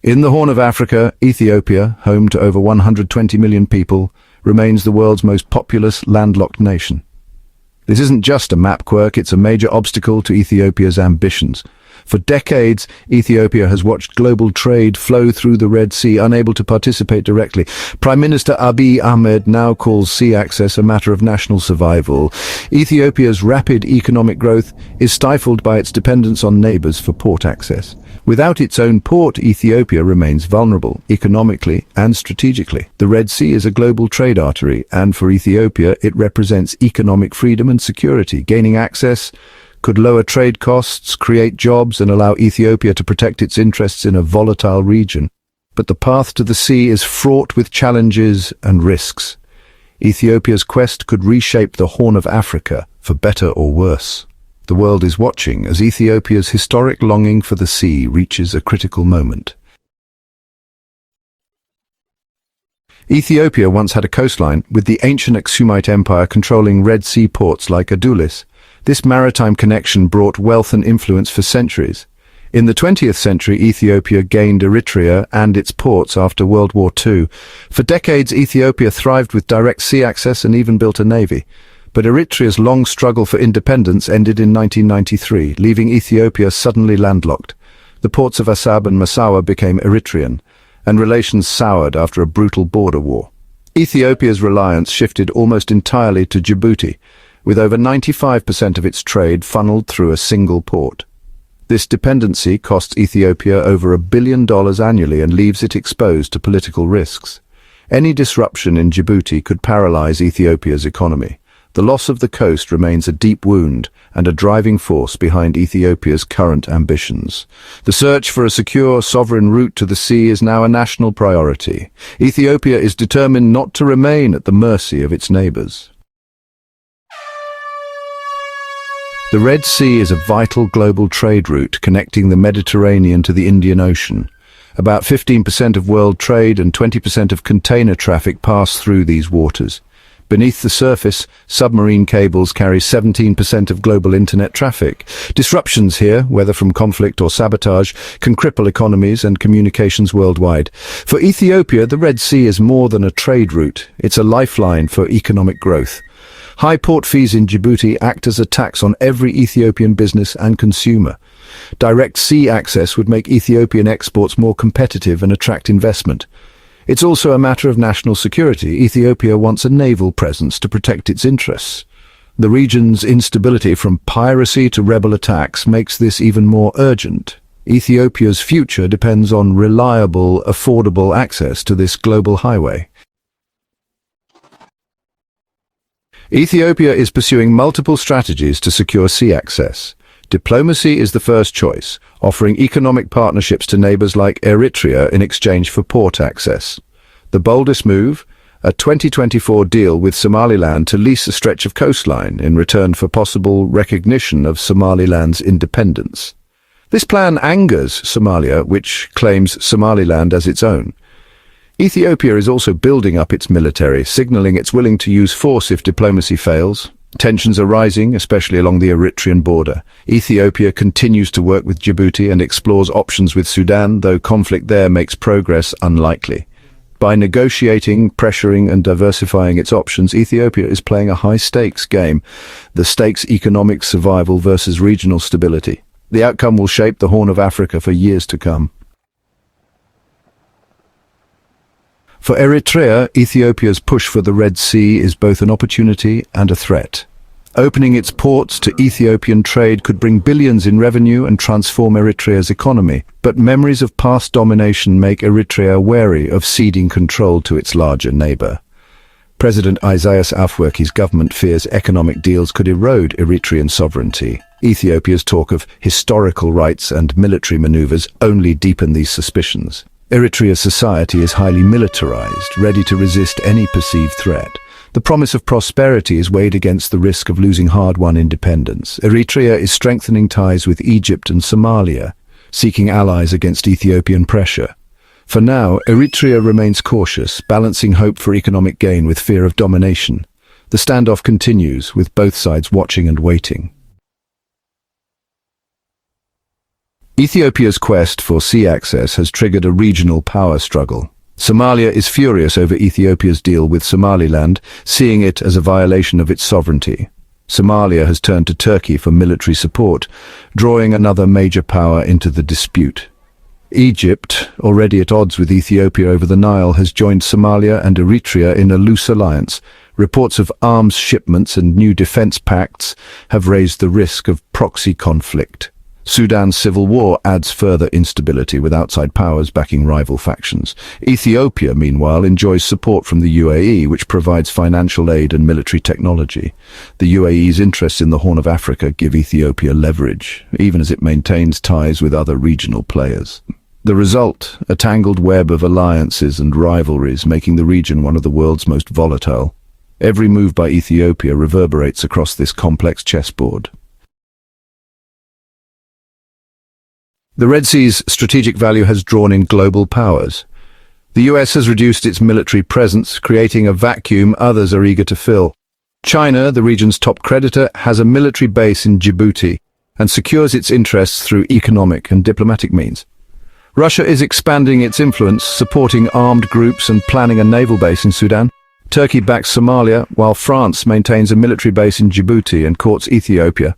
In the Horn of Africa, Ethiopia, home to over 120 million people, remains the world's most populous landlocked nation. This isn't just a map quirk, it's a major obstacle to Ethiopia's ambitions. For decades, Ethiopia has watched global trade flow through the Red Sea, unable to participate directly. Prime Minister Abiy Ahmed now calls sea access a matter of national survival. Ethiopia's rapid economic growth is stifled by its dependence on neighbors for port access. Without its own port, Ethiopia remains vulnerable, economically and strategically. The Red Sea is a global trade artery, and for Ethiopia, it represents economic freedom and security. Gaining access could lower trade costs, create jobs, and allow Ethiopia to protect its interests in a volatile region. But the path to the sea is fraught with challenges and risks. Ethiopia's quest could reshape the Horn of Africa, for better or worse. The world is watching as Ethiopia's historic longing for the sea reaches a critical moment. Ethiopia once had a coastline, with the ancient Aksumite Empire controlling Red Sea ports like Addis. This maritime connection brought wealth and influence for centuries. In the 20th century, Ethiopia gained Eritrea and its ports after World War II. For decades, Ethiopia thrived with direct sea access and even built a navy. But Eritrea's long struggle for independence ended in 1993, leaving Ethiopia suddenly landlocked. The ports of Assab and Massawa became Eritrean, and relations soured after a brutal border war. Ethiopia's reliance shifted almost entirely to Djibouti, with over 95% of its trade funneled through a single port. This dependency costs Ethiopia over $1 billion annually and leaves it exposed to political risks. Any disruption in Djibouti could paralyze Ethiopia's economy. The loss of the coast remains a deep wound and a driving force behind Ethiopia's current ambitions. The search for a secure, sovereign route to the sea is now a national priority. Ethiopia is determined not to remain at the mercy of its neighbors. The Red Sea is a vital global trade route connecting the Mediterranean to the Indian Ocean. About 15% of world trade and 20% of container traffic pass through these waters. Beneath the surface, submarine cables carry 17% of global internet traffic. Disruptions here, whether from conflict or sabotage, can cripple economies and communications worldwide. For Ethiopia, the Red Sea is more than a trade route. It's a lifeline for economic growth. High port fees in Djibouti act as a tax on every Ethiopian business and consumer. Direct sea access would make Ethiopian exports more competitive and attract investment. It's also a matter of national security. Ethiopia wants a naval presence to protect its interests. The region's instability from piracy to rebel attacks makes this even more urgent. Ethiopia's future depends on reliable, affordable access to this global highway. Ethiopia is pursuing multiple strategies to secure sea access. Diplomacy is the first choice, offering economic partnerships to neighbors like Eritrea in exchange for port access. The boldest move, a 2024 deal with Somaliland to lease a stretch of coastline in return for possible recognition of Somaliland's independence. This plan angers Somalia, which claims Somaliland as its own. Ethiopia is also building up its military, signaling it's willing to use force if diplomacy fails. Tensions are rising, especially along the Eritrean border. Ethiopia continues to work with Djibouti and explores options with Sudan, though conflict there makes progress unlikely. By negotiating, pressuring, and diversifying its options, Ethiopia is playing a high-stakes game. The stakes economic survival versus regional stability. The outcome will shape the Horn of Africa for years to come. For Eritrea, Ethiopia's push for the Red Sea is both an opportunity and a threat. Opening its ports to Ethiopian trade could bring billions in revenue and transform Eritrea's economy, but memories of past domination make Eritrea wary of ceding control to its larger neighbor. President Isaias Afwerki's government fears economic deals could erode Eritrean sovereignty. Ethiopia's talk of historical rights and military maneuvers only deepen these suspicions. Eritrea's society is highly militarized, ready to resist any perceived threat. The promise of prosperity is weighed against the risk of losing hard-won independence. Eritrea is strengthening ties with Egypt and Somalia, seeking allies against Ethiopian pressure. For now, Eritrea remains cautious, balancing hope for economic gain with fear of domination. The standoff continues, with both sides watching and waiting. Ethiopia's quest for sea access has triggered a regional power struggle. Somalia is furious over Ethiopia's deal with Somaliland, seeing it as a violation of its sovereignty. Somalia has turned to Turkey for military support, drawing another major power into the dispute. Egypt, already at odds with Ethiopia over the Nile, has joined Somalia and Eritrea in a loose alliance. Reports of arms shipments and new defense pacts have raised the risk of proxy conflict. Sudan's civil war adds further instability with outside powers backing rival factions. Ethiopia, meanwhile, enjoys support from the UAE, which provides financial aid and military technology. The UAE's interests in the Horn of Africa give Ethiopia leverage, even as it maintains ties with other regional players. The result, a tangled web of alliances and rivalries, making the region one of the world's most volatile. Every move by Ethiopia reverberates across this complex chessboard. The Red Sea's strategic value has drawn in global powers. The US has reduced its military presence, creating a vacuum others are eager to fill. China, the region's top creditor, has a military base in Djibouti and secures its interests through economic and diplomatic means. Russia is expanding its influence, supporting armed groups and planning a naval base in Sudan. Turkey backs Somalia, while France maintains a military base in Djibouti and courts Ethiopia.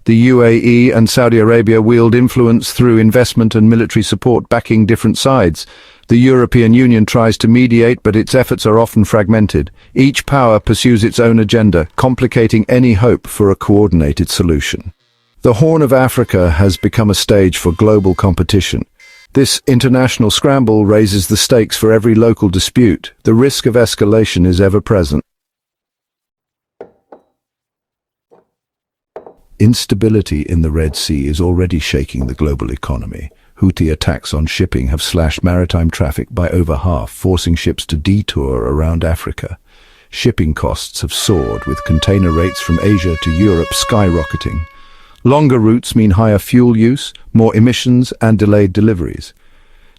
The UAE and Saudi Arabia wield influence through investment and military support, backing different sides. The European Union tries to mediate, but its efforts are often fragmented. Each power pursues its own agenda, complicating any hope for a coordinated solution. The Horn of Africa has become a stage for global competition. This international scramble raises the stakes for every local dispute. The risk of escalation is ever present. Instability in the Red Sea is already shaking the global economy. Houthi attacks on shipping have slashed maritime traffic by over half, forcing ships to detour around Africa. Shipping costs have soared, with container rates from Asia to Europe skyrocketing. Longer routes mean higher fuel use, more emissions, and delayed deliveries.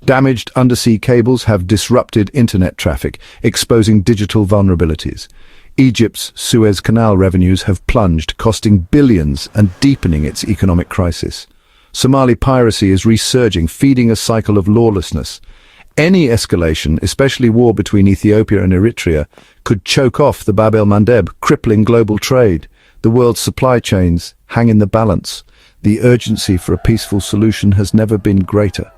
Damaged undersea cables have disrupted internet traffic, exposing digital vulnerabilities. Egypt's Suez Canal revenues have plunged, costing billions and deepening its economic crisis. Somali piracy is resurging, feeding a cycle of lawlessness. Any escalation, especially war between Ethiopia and Eritrea, could choke off the el-Mandeb, crippling global trade. The world's supply chains hang in the balance. The urgency for a peaceful solution has never been greater.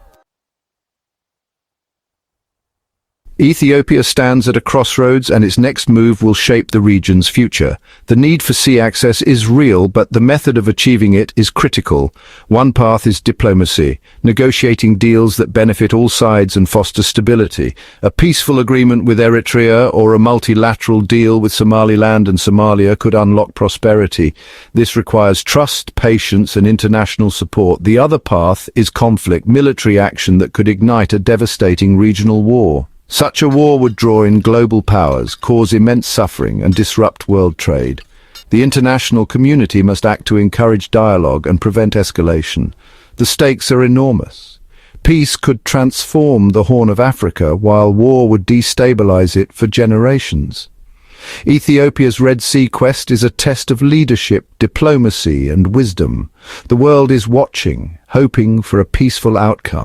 Ethiopia stands at a crossroads, and its next move will shape the region's future. The need for sea access is real, but the method of achieving it is critical. One path is diplomacy, negotiating deals that benefit all sides and foster stability. A peaceful agreement with Eritrea or a multilateral deal with Somaliland and Somalia could unlock prosperity. This requires trust, patience, and international support. The other path is conflict, military action that could ignite a devastating regional war. Such a war would draw in global powers, cause immense suffering, and disrupt world trade. The international community must act to encourage dialogue and prevent escalation. The stakes are enormous. Peace could transform the Horn of Africa, while war would destabilize it for generations. Ethiopia's Red Sea quest is a test of leadership, diplomacy, and wisdom. The world is watching, hoping for a peaceful outcome.